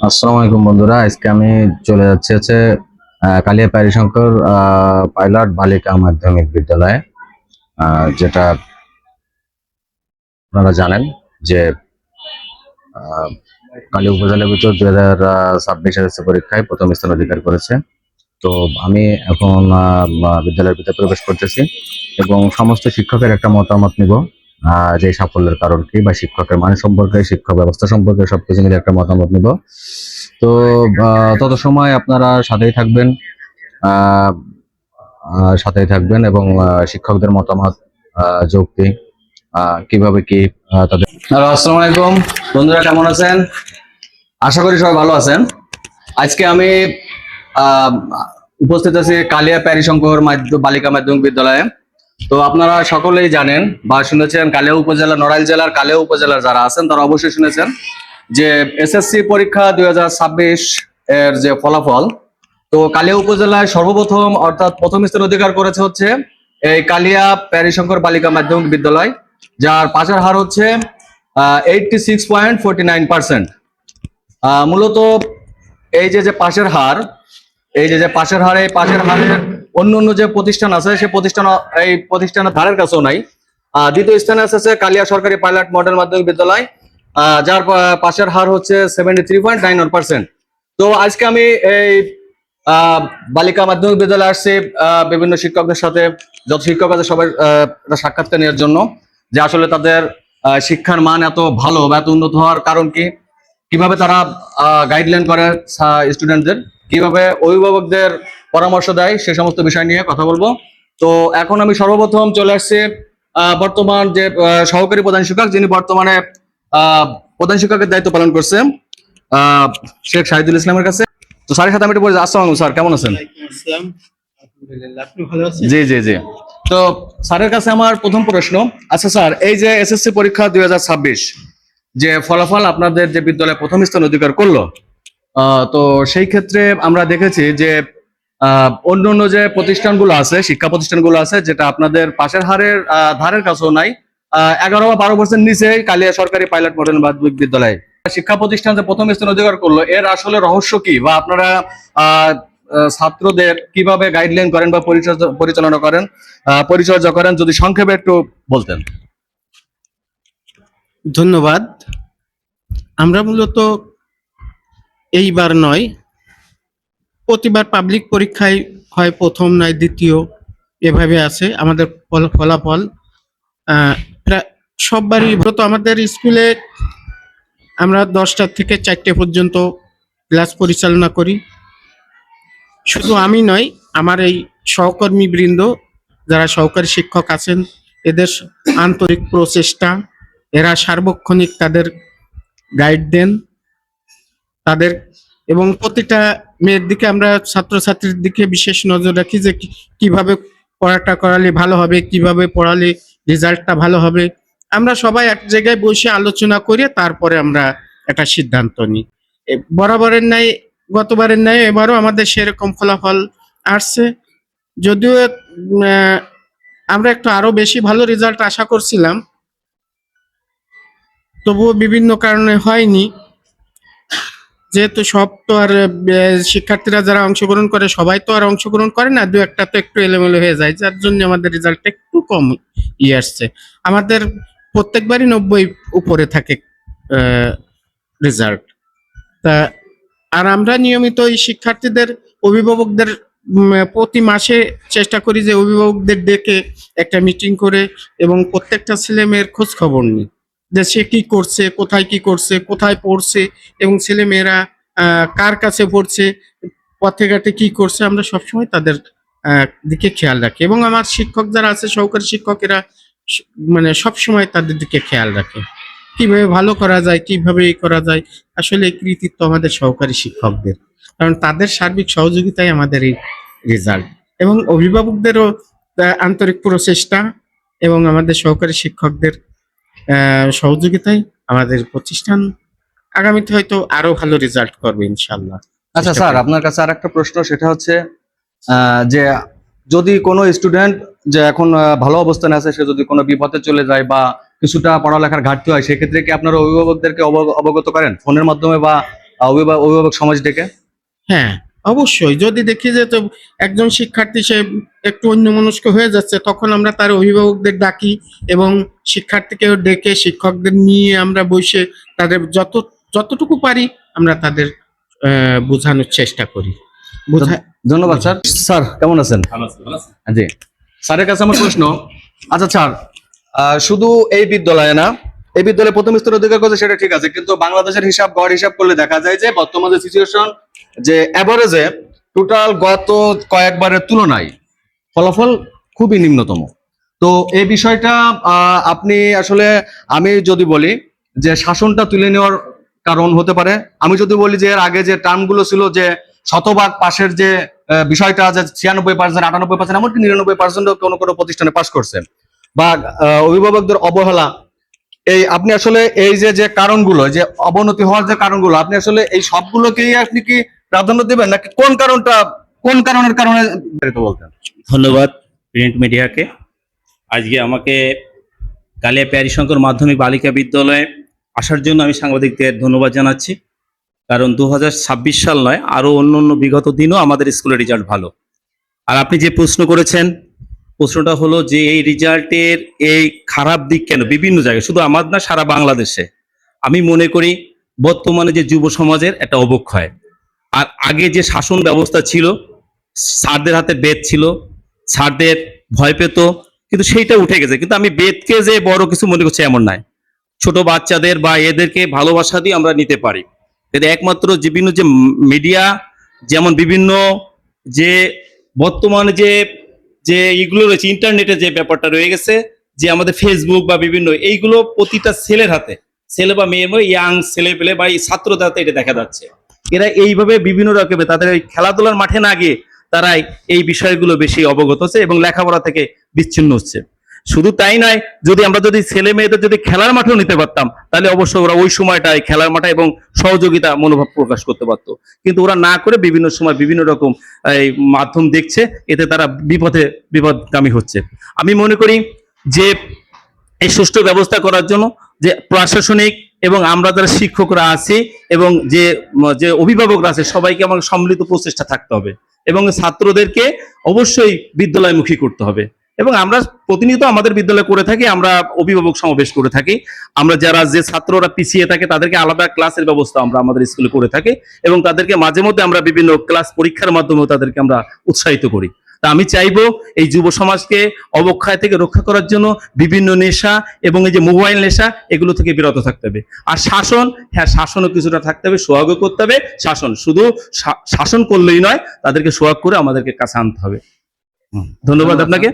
আসসালামু আলাইকুম বন্ধুরা, আজকে আমি চলে যাচ্ছি কালিয়া প্যারিশঙ্কর পাইলট বালিকা মাধ্যমিক বিদ্যালয়ে। যেটা আপনারা জানেন যে আহ, কালিয়া উপজেলার ভিতর 2026 এসএসসি পরীক্ষায় প্রথম স্থান অধিকার করেছে। তো আমি এখন বিদ্যালয়ের ভিতরে প্রবেশ করতেছি এবং সমস্ত শিক্ষকের একটা মতামত নিব, যে সাফল্যের কারণ কি বা শিক্ষকের মান সম্পর্কে, শিক্ষা ব্যবস্থা সম্পর্কে সবকিছু মিলে একটা মতামত নিব। তো তত সময় আপনারা আহ, সাথেই থাকবেন এবং শিক্ষকদের মতামত, যৌক্তিক কিভাবে কি তাদের। হ্যালো, আসসালামু আলাইকুম বন্ধুরা, কেমন আছেন? আশা করি সবাই ভালো আছেন। আজকে আমি আহ, উপস্থিত আছি কালিয়া প্যারিশঙ্কর বালিকা মাধ্যমিক বিদ্যালয়ে। তো আপনারা সকলেই জানেন বা শুনেছেন, কালিয়া উপজেলা, নড়াইল জেলার কালিয়া উপজেলার যারা আছেন তারা অবশ্যই শুনেছেন যে এসএসসি পরীক্ষা 2026 এর যে ফলাফল। তো কালিয়া উপজেলায় সর্বপ্রথম অর্থাৎ প্রথম স্থান অধিকার করেছে হচ্ছে এই কালিয়া প্যারিশঙ্কর বালিকা মাধ্যমিক বিদ্যালয়, যার পাশের হার হচ্ছে 86.49%। মূলত এই যে পাশের হার, এই যে পাশের হার, এই পাশের হারের অন্য অন্য যে প্রতিষ্ঠান আছে সে প্রতিষ্ঠান এই প্রতিষ্ঠানের ধারের কাছেও নাই। দ্বিতীয় স্থানে আছে কালিয়া সরকারি পাইলট মডেল মাধ্যমিক বিদ্যালয়, যার পাশের হার হচ্ছে 73.91%। তো আজকে আমি এই বালিকা মাধ্যমিক বিদ্যালয়ে আসছি বিভিন্ন শিক্ষকদের সাথে, যত শিক্ষক আছে সবাই সাক্ষাৎকার নেওয়ার জন্য, যে আসলে তাদের শিক্ষার মান এত ভালো বা এত উন্নত হওয়ার কারণ কি, কিভাবে তারা গাইডলাইন করে স্টুডেন্টদের, কিভাবে অভিভাবকদের পরামর্শ দেয়, সে সমস্ত বিষয় নিয়ে কথা বলবো। তো এখন আমি সর্বপ্রথম চলে আসছি বর্তমান যে সহকারী প্রধান শিক্ষক, যিনি বর্তমানে প্রধান শিক্ষকের দায়িত্ব পালন করছে, শেখ শাহিদুল ইসলামের কাছে। তো স্যারের সাথে আমি একটু বলছি। আসসালামু আলাইকুম স্যার, কেমন আছেন? জি জি জি। তো স্যারের কাছে আমার প্রথম প্রশ্ন, আচ্ছা স্যার, এই যে এসএসসি পরীক্ষা 2026 যে ফলাফল আপনাদের যে বিদ্যালয়ে প্রথম স্থান অধিকার করলো, তো সেই ক্ষেত্রে আমরা দেখেছি যে অন্য অন্য যে প্রতিষ্ঠানগুলো আছে, শিক্ষা প্রতিষ্ঠানগুলো আছে, যেটা আপনাদের পাশের হারের ধারের কাছেও নাই, 11 বা 12% নিচে কালিয়া সরকারি পাইলট মডেল মাধ্যমিক বিদ্যালয় শিক্ষা প্রতিষ্ঠান যে প্রথম স্থান অধিকার করলো, এর আসলে রহস্য কি, বা আপনারা ছাত্রদের কিভাবে গাইডলাইন করেন বা পরিচালনা করেন, পরিচর্যা করেন, যদি সংক্ষেপে একটু বলতেন। ধন্যবাদ। আমরা মূলত এইবার নয়, প্রতিবার পাবলিক পরীক্ষায় হয় প্রথম নয় দ্বিতীয়, এভাবে আছে আমাদের ফলাফল। প্রায় সববারই মূলত আমাদের স্কুলে আমরা 10টা থেকে 4টে পর্যন্ত ক্লাস পরিচালনা করি। শুধু আমি নয়, আমার এই সহকর্মী বৃন্দ যারা সহকারী শিক্ষক আছেন, এদের আন্তরিক প্রচেষ্টা, এরা সার্বক্ষণিক তাদের গাইড দেন তাদের, এবং প্রতিটা মেয়ের দিকে আমরা ছাত্রছাত্রীর দিকে বিশেষ নজর রাখি যে কিভাবে পড়াটা করালে ভালো হবে, কিভাবে পড়ালে রেজাল্টটা ভালো হবে। আমরা সবাই এক জায়গায় বসে আলোচনা করে তারপরে আমরা একটা সিদ্ধান্ত নিই। বরাবরের ন্যায়, গতবারের ন্যায় এবারও আমাদের সেরকম ফলাফল আসছে। যদিও আমরা একটু আরো বেশি ভালো রেজাল্ট আশা করছিলাম, তবুও বিভিন্ন কারণে হয়নি। যেহেতু সব তো আর শিক্ষার্থীরা যারা অংশগ্রহণ করে সবাই তো আর অংশগ্রহণ করে না, দু একটা তো একটু এলোমেলো হয়ে যায়, যার জন্য আমাদের রেজাল্ট একটু কম আসছে। আমাদের প্রত্যেকবারই 90 উপরে থাকে রেজাল্ট। তা আর আমরা নিয়মিত এই শিক্ষার্থীদের অভিভাবকদের প্রতি মাসে চেষ্টা করি যে অভিভাবকদের ডেকে একটা মিটিং করে এবং প্রত্যেকটা ছেলে মেয়ের খোঁজ খবর নিই, যে সে কি করছে, কোথায় কি করছে, কোথায় পড়ছে, এবং ছেলে মেয়েরা কার কাছে পড়ছে, পথে ঘাটে কি করছে, আমরা সবসময় তাদের দিকে খেয়াল রাখি। এবং আমার শিক্ষক যারা আছে, সহকারী শিক্ষকেরা মানে সবসময় তাদের দিকে খেয়াল রাখে, কিভাবে ভালো করা যায়, কিভাবে করা যায়। আসলে এই কৃতিত্ব আমাদের সহকারী শিক্ষকদের, কারণ তাদের সার্বিক সহযোগিতায় আমাদের এই রেজাল্ট, এবং অভিভাবকদেরও আন্তরিক প্রচেষ্টা এবং আমাদের সহকারী শিক্ষকদের সহযোগিতায় আমাদের প্রতিষ্ঠান আগামীতে হয়তো আরো ভালো রেজাল্ট করবে ইনশাল্লাহ। আচ্ছা স্যার, আপনার কাছে আর একটা প্রশ্ন, সেটা হচ্ছে যে যদি কোনো স্টুডেন্ট যে এখন ভালো অবস্থানে আছে, সে যদি কোনো বিপদে চলে যায় বা কিছুটা পড়ালেখার ঘাটতি হয়, সেক্ষেত্রে কি আপনারা অভিভাবকদেরকে অবগত করেন ফোনের মাধ্যমে বা অভিভাবক সমাজ ডেকে? হ্যাঁ, অবশ্যই। যদি দেখি যে তো একজন শিক্ষার্থী সে একটু অন্যমনস্ক হয়ে যাচ্ছে, তখন আমরা তার অভিভাবকদের ডাকি এবং শিক্ষার্থীকেও ডেকে শিক্ষকদের নিয়ে আমরা বসে তাদের যতটুকু পারি আমরা তাদের বোঝানোর চেষ্টা করি। ধন্যবাদ স্যার। স্যার কেমন আছেন? জি, স্যারের কাছে আমার প্রশ্ন, আচ্ছা স্যার, শুধু এই বিদ্যালয়ে না, এই বিদ্যালয়ে প্রথম স্তর অধিকার করছে সেটা ঠিক আছে, কিন্তু বাংলাদেশের গড় হিসাব করলে দেখা যায় যে বর্তমান যে সিচুয়েশন, যে অ্যাভারেজে টোটাল গত কয়েকবারের তুলনায় ফলাফল খুবই নিম্নতম। তো এই বিষয়টা আপনি আসলে, আমি যদি বলি যে শাসনটা তুলে নেওয়ার কারণ হতে পারে, আমি যদি বলি যে এর আগে যে টার্মগুলো ছিল যে শতভাগ পাশের যে বিষয়টা, যে 96%, 98%, এমনকি 99% কোনো কোনো প্রতিষ্ঠানে পাশ করছে, বা অভিভাবকদের অবহেলা, এই আপনি আসলে এই যে কারণগুলো, যে অবনতি হওয়ার যে কারণগুলো, আপনি আসলে এই সবগুলোকেই আপনি কি প্রাধান্য দেবেন, নাকি কোন কারণের কারণে বলতেন? ধন্যবাদ প্রিন্ট মিডিয়াকে। আজকে আমাকে কালিয়া প্যারিশঙ্কর মাধ্যমিক বালিকা বিদ্যালয়ে আসার জন্য আমি সাংবাদিকদের ধন্যবাদ জানাচ্ছি। কারণ 2026 সাল নয়, আরো অন্য বিগত দিনও আমাদের স্কুলের রেজাল্ট ভালো। আর আপনি যে প্রশ্ন করেছেন, প্রশ্নটা হলো যে এই রেজাল্টের এই খারাপ দিক কেন বিভিন্ন জায়গায়, শুধু আমাদের না, সারা বাংলাদেশে। আমি মনে করি বর্তমানে যে যুব সমাজের একটা অবক্ষয়। আর আগে যে শাসন ব্যবস্থা ছিল, স্যারদের হাতে বেদ ছিল, স্যারদের ভয় পেত, কিন্তু সেইটা উঠে গেছে। কিন্তু আমি বেদকে যে বড় কিছু মনে করছি এমন নয়। ছোট বাচ্চাদের বা এদেরকে ভালোবাসা দিয়ে আমরা নিতে পারি। কিন্তু একমাত্র বিভিন্ন যে মিডিয়া, যেমন বিভিন্ন যে বর্তমানে যে যে এইগুলো রয়েছে, ইন্টারনেটে যে ব্যাপারটা রয়ে গেছে, যে আমাদের ফেসবুক বা বিভিন্ন এইগুলো প্রতিটা ছেলের হাতে, ছেলে বা মেয়ে, ইয়াং ছেলে পেলে বা এই ছাত্রদের হাতে এটা দেখা যাচ্ছে। এরা এইভাবে বিভিন্ন রকমের তাদের ওই খেলাধুলার মাঠে না গিয়ে তারাই এই বিষয়গুলো বেশি অবগত হচ্ছে এবং লেখাপড়া থেকে বিচ্ছিন্ন হচ্ছে। শুধু তাই নয়, যদি ছেলে মেয়েদের যদি খেলার মাঠেও নিতে পারতাম, তাহলে অবশ্যই ওরা ওই সময়টায় খেলার মাঠে এবং সহযোগিতা মনোভাব প্রকাশ করতে পারতো। কিন্তু ওরা না করে বিভিন্ন সময় বিভিন্ন রকম এই মাধ্যম দেখছে, এতে তারা বিপদগামী হচ্ছে। আমি মনে করি যে এই সুষ্ঠু ব্যবস্থা করার জন্য যে প্রশাসনিক এবং আমরা যারা শিক্ষকরা আছি এবং যে যে অভিভাবকরা আছে, সবাইকে আমাকে সম্মিলিত প্রচেষ্টা থাকতে হবে এবং ছাত্রদেরকে অবশ্যই বিদ্যালয়মুখী করতে হবে। এবং আমরা প্রতিনিয়ত আমাদের বিদ্যালয়ে করে থাকি, আমরা অভিভাবক সমাবেশ করে থাকি। আমরা যে ছাত্ররা পিছিয়ে থাকে তাদেরকে আলাদা ক্লাসের ব্যবস্থা আমরা আমাদের স্কুলে করে থাকি এবং তাদেরকে মাঝে মধ্যে আমরা বিভিন্ন ক্লাস পরীক্ষার মাধ্যমেও তাদেরকে আমরা উৎসাহিত করি। তা আমি চাইবো এই যুব সমাজকে অবক্ষয় থেকে রক্ষা করার জন্য বিভিন্ন নেশা এবং এই যে মোবাইল নেশা, এগুলো থেকে বিরত থাকতে হবে। আর শাসন, হ্যাঁ শাসনও কিছুটা থাকতে হবে, সোহাগও করতে হবে। শাসন শুধু শাসন করলেই নয়, তাদেরকে সোহাগ করে আমাদেরকে কাছে আনতে হবে। ধন্যবাদ আপনাকে।